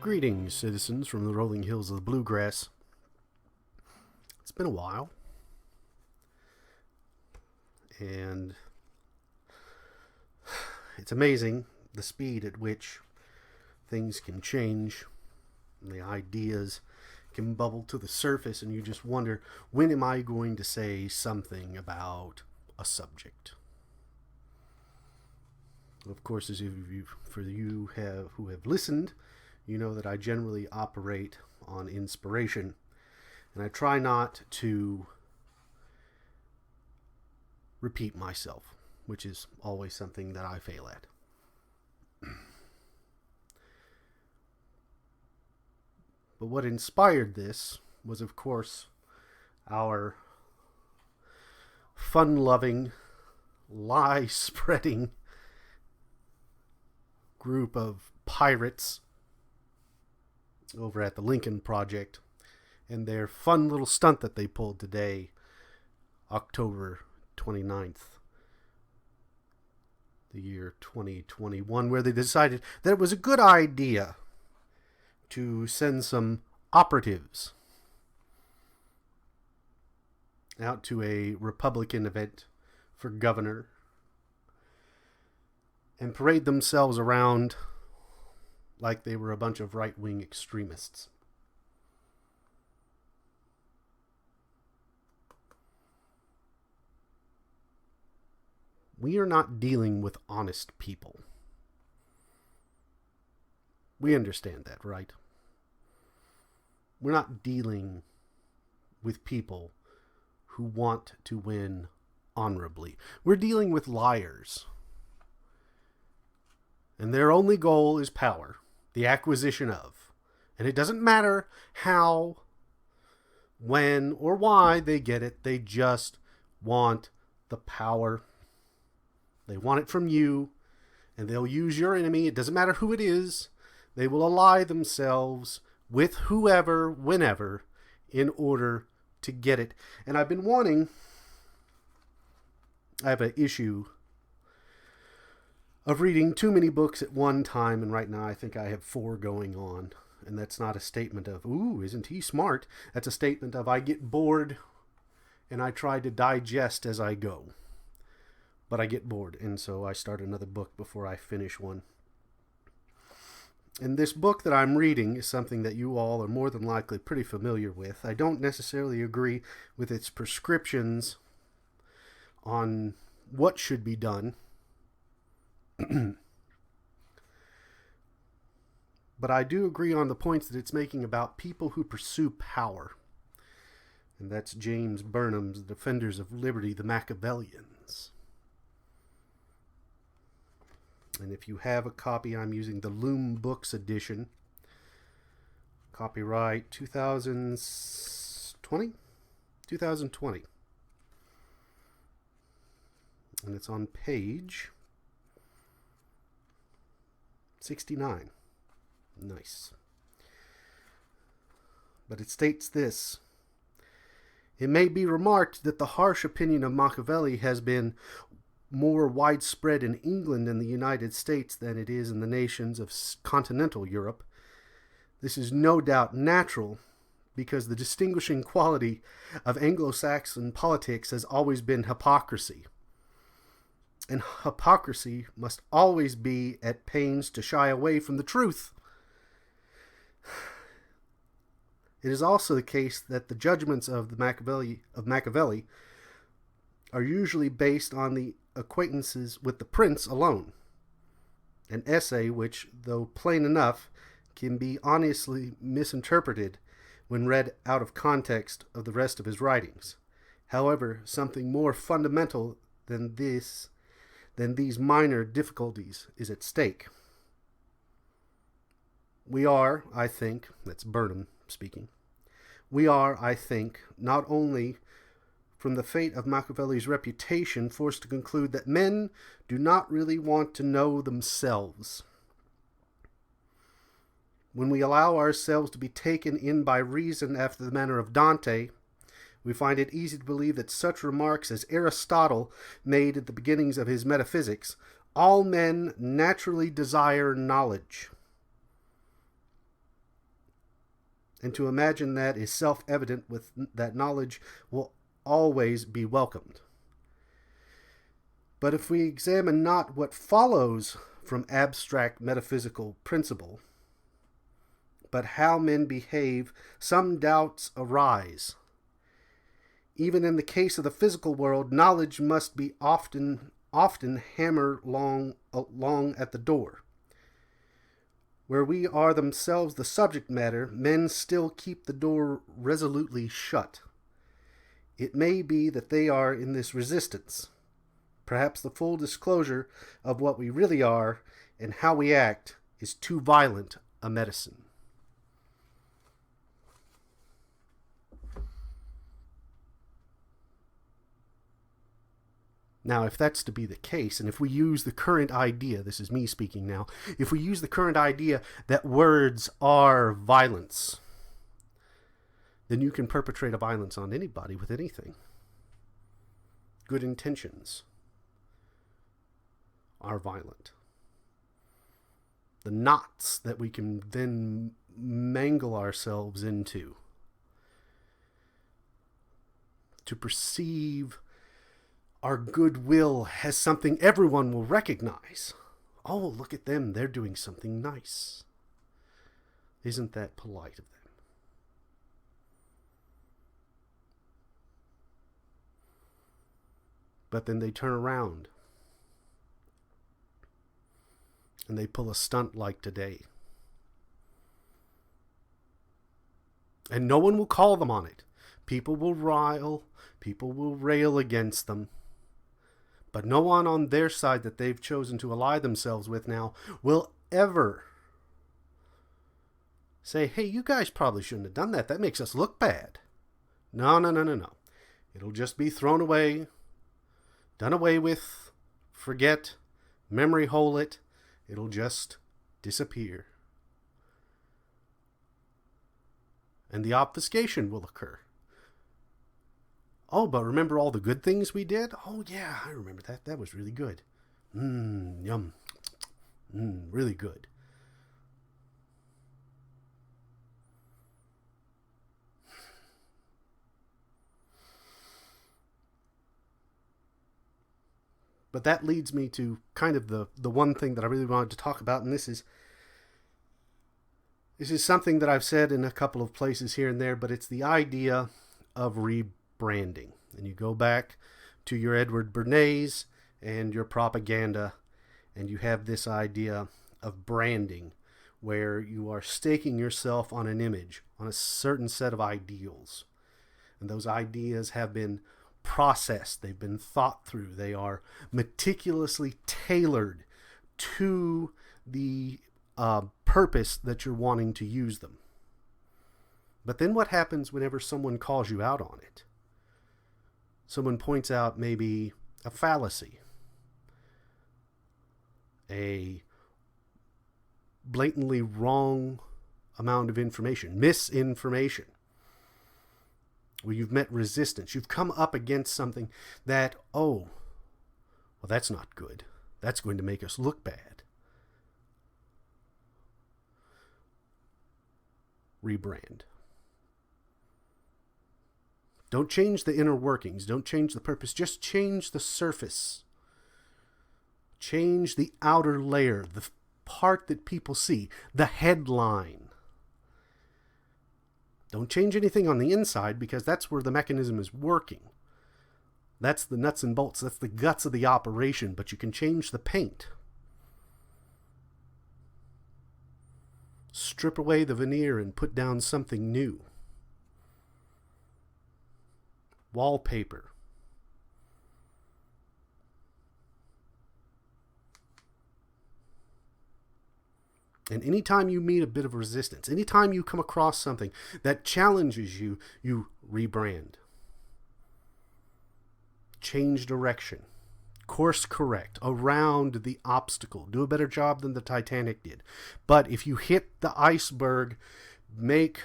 Greetings, citizens from the rolling hills of the bluegrass. It's been a while, and it's amazing the speed at which things can change, and the ideas can bubble to the surface, and you just wonder, when am I going to say something about a subject? Of course, as who have listened, you know that I generally operate on inspiration, and I try not to repeat myself, which is always something that I fail at. But what inspired this was, of course, our fun-loving, lie-spreading group of pirates over at the Lincoln Project and their fun little stunt that they pulled today, October 29th, the year 2021, where they decided that it was a good idea to send some operatives out to a Republican event for governor and parade themselves around like they were a bunch of right-wing extremists. We are not dealing with honest people. We understand that, right? We're not dealing with people who want to win honorably. We're dealing with liars. And their only goal is power, the acquisition of. And it doesn't matter how, when, or why they get it. They just want the power. They want it from you, and they'll use your enemy. It doesn't matter who it is. They will ally themselves with whoever, whenever, in order to get it. And I've been wanting... I have an issue of reading too many books at one time, and right now I think I have 4 going on. And that's not a statement of, ooh, isn't he smart? That's a statement of, I get bored, and I try to digest as I go. But I get bored, and so I start another book before I finish one. And this book that I'm reading is something that you all are more than likely pretty familiar with. I don't necessarily agree with its prescriptions on what should be done. But I do agree on the points that it's making about people who pursue power. And that's James Burnham's Defenders of Liberty, the Machiavellians. And if you have a copy, I'm using the Loom Books edition. Copyright 2020? 2020. And it's on page 69. Nice. But it states this. It may be remarked that the harsh opinion of Machiavelli has been more widespread in England and the United States than it is in the nations of continental Europe. This is no doubt natural, because the distinguishing quality of Anglo-Saxon politics has always been hypocrisy. And hypocrisy must always be at pains to shy away from the truth. It is also the case that the judgments of Machiavelli are usually based on the acquaintances with the prince alone. An essay which, though plain enough, can be honestly misinterpreted when read out of context of the rest of his writings. However, something more fundamental than these minor difficulties is at stake. We are, I think, that's Burnham speaking, we are, I think, not only from the fate of Machiavelli's reputation, forced to conclude that men do not really want to know themselves. When we allow ourselves to be taken in by reason after the manner of Dante, we find it easy to believe that such remarks as Aristotle made at the beginnings of his Metaphysics, all men naturally desire knowledge. and to imagine that is self-evident with that knowledge will always be welcomed. But if we examine not what follows from abstract metaphysical principle, but how men behave, some doubts arise. Even in the case of the physical world, knowledge must be often hammered long at the door. Where we are themselves the subject matter, men still keep the door resolutely shut. It may be that they are in this resistance. Perhaps the full disclosure of what we really are and how we act is too violent a medicine. Now, if that's to be the case, and if we use the current idea, this is me speaking now, if we use the current idea that words are violence, then you can perpetrate a violence on anybody with anything. Good intentions are violent. The knots that we can then mangle ourselves into to perceive our goodwill as something everyone will recognize. Oh, look at them, they're doing something nice. Isn't that polite of them? But then they turn around and they pull a stunt like today. And no one will call them on it. People will rail against them. But no one on their side that they've chosen to ally themselves with now will ever say, hey, you guys probably shouldn't have done that. That makes us look bad. No. It'll just be thrown away, done away with, forget, memory hole it. It'll just disappear. And the obfuscation will occur. Oh, but remember all the good things we did? Oh, yeah, I remember that. That was really good. Yum. Really good. But that leads me to kind of the one thing that I really wanted to talk about, and this is something that I've said in a couple of places here and there, but it's the idea of rebranding. And you go back to your Edward Bernays and your propaganda, and you have this idea of branding, where you are staking yourself on an image, on a certain set of ideals. And those ideas have been processed, they've been thought through, they are meticulously tailored to the purpose that you're wanting to use them. But then what happens whenever someone calls you out on it? Someone points out maybe a fallacy, a blatantly wrong amount of information, misinformation, where you've met resistance. You've come up against something that, oh, well, that's not good. That's going to make us look bad. Rebrand. Don't change the inner workings. Don't change the purpose. Just change the surface. Change the outer layer, the part that people see, the headline. Don't change anything on the inside, because that's where the mechanism is working. That's the nuts and bolts. That's the guts of the operation, but you can change the paint. Strip away the veneer and put down something new. Wallpaper. And anytime you meet a bit of resistance, anytime you come across something that challenges you, you rebrand. Change direction. Course correct around the obstacle. Do a better job than the Titanic did. But if you hit the iceberg, make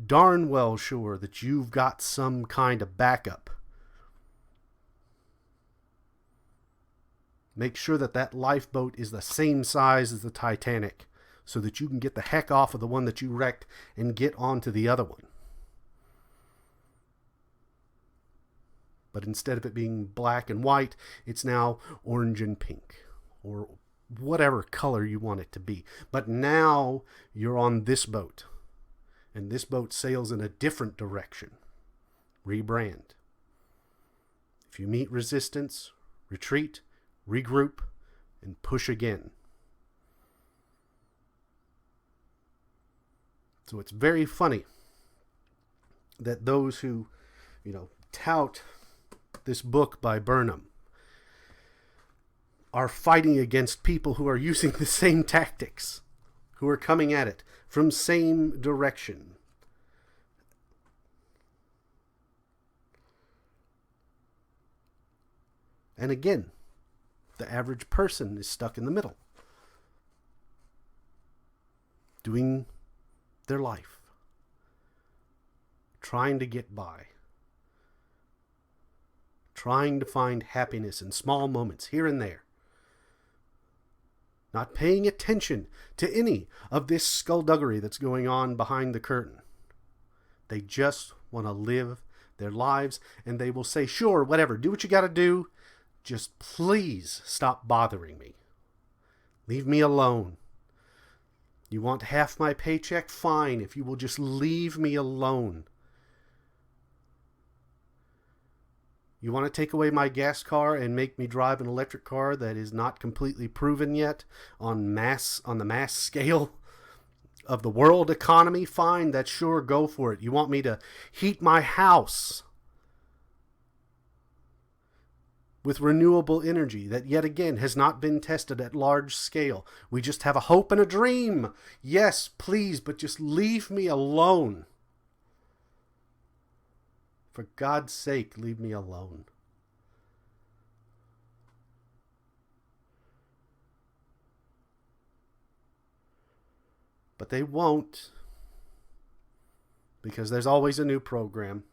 darn well sure that you've got some kind of backup. Make sure that that lifeboat is the same size as the Titanic, so that you can get the heck off of the one that you wrecked and get onto the other one. But instead of it being black and white, it's now orange and pink, or whatever color you want it to be. But now you're on this boat, and this boat sails in a different direction. Rebrand. If you meet resistance, retreat, regroup, and push again. So it's very funny that those who, tout this book by Burnham are fighting against people who are using the same tactics, who are coming at it from same direction. And again, the average person is stuck in the middle, doing their life, trying to get by, trying to find happiness in small moments here and there, not paying attention to any of this skullduggery that's going on behind the curtain. They just want to live their lives, and they will say, sure, whatever, do what you got to do. Just please stop bothering me. Leave me alone. You want half my paycheck? Fine, if you will just leave me alone. You want to take away my gas car and make me drive an electric car that is not completely proven yet on the mass scale of the world economy? Fine, that's sure, go for it. You want me to heat my house with renewable energy that yet again has not been tested at large scale. We just have a hope and a dream. Yes, please, but just leave me alone. For God's sake, leave me alone. But they won't, because there's always a new program,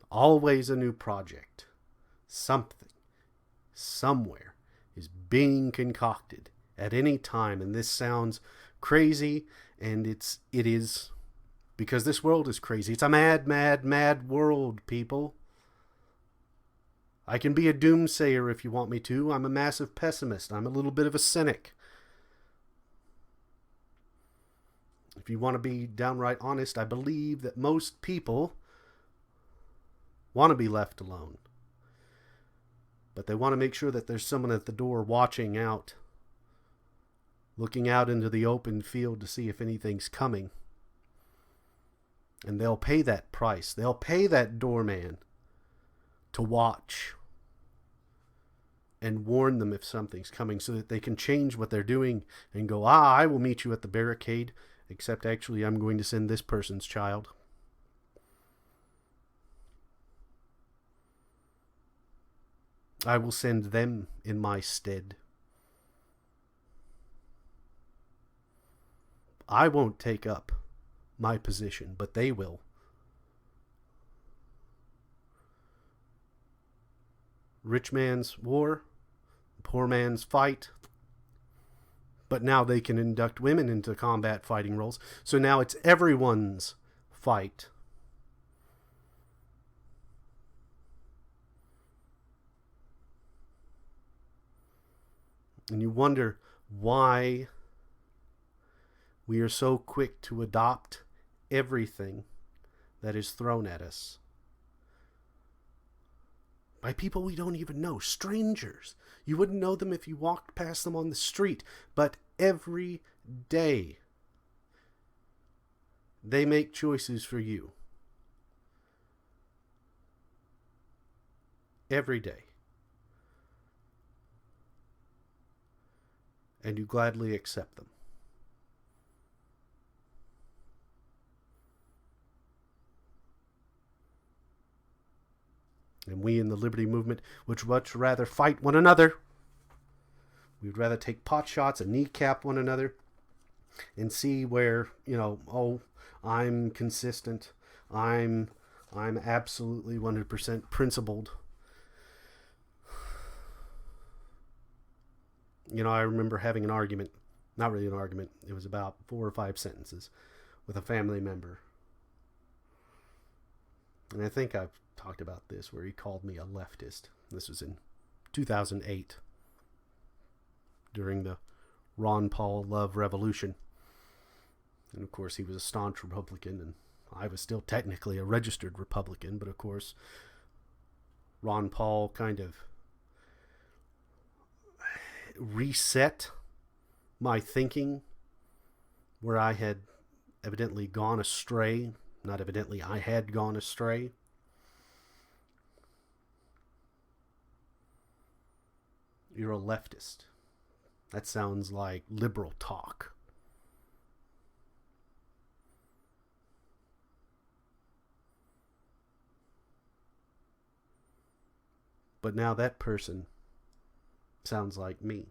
always a new project. Something, somewhere, is being concocted at any time, and this sounds crazy, and it is, because this world is crazy. It's a mad, mad, mad world, people. I can be a doomsayer if you want me to. I'm a massive pessimist. I'm a little bit of a cynic. If you want to be downright honest, I believe that most people want to be left alone. But they want to make sure that there's someone at the door watching out, looking out into the open field to see if anything's coming. And they'll pay that price. They'll pay that doorman to watch and warn them if something's coming, so that they can change what they're doing and go, I will meet you at the barricade, except actually I'm going to send this person's child. I will send them in my stead. I won't take up my position, but they will. Rich man's war, poor man's fight. But now they can induct women into combat fighting roles. So now it's everyone's fight. And you wonder why we are so quick to adopt everything that is thrown at us by people we don't even know, strangers. You wouldn't know them if you walked past them on the street, but every day they make choices for you. Every day. And you gladly accept them. And we in the Liberty Movement would much rather fight one another. We'd rather take pot shots and kneecap one another and see where, I'm consistent. I'm absolutely 100% principled. I remember having an argument Not really an argument. It was about 4 or 5 sentences with a family member. And I think I've talked about this, where he called me a leftist. This was in 2008, during the Ron Paul love revolution. And of course, he was a staunch Republican, and I was still technically a registered Republican. But of course, Ron Paul kind of reset my thinking, where I had evidently gone astray. Not evidently, I had gone astray. You're a leftist. That sounds like liberal talk. But now that person sounds like me.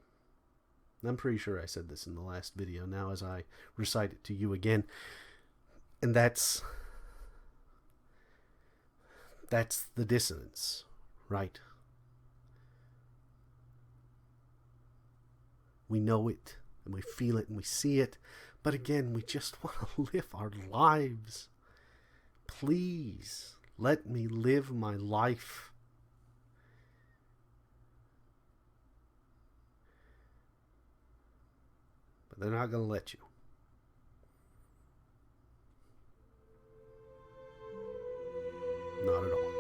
I'm pretty sure I said this in the last video now as I recite it to you again. And that's the dissonance, right? We know it, and we feel it, and we see it. But again, we just want to live our lives. Please, let me live my life. But they're not going to let you. Not at all.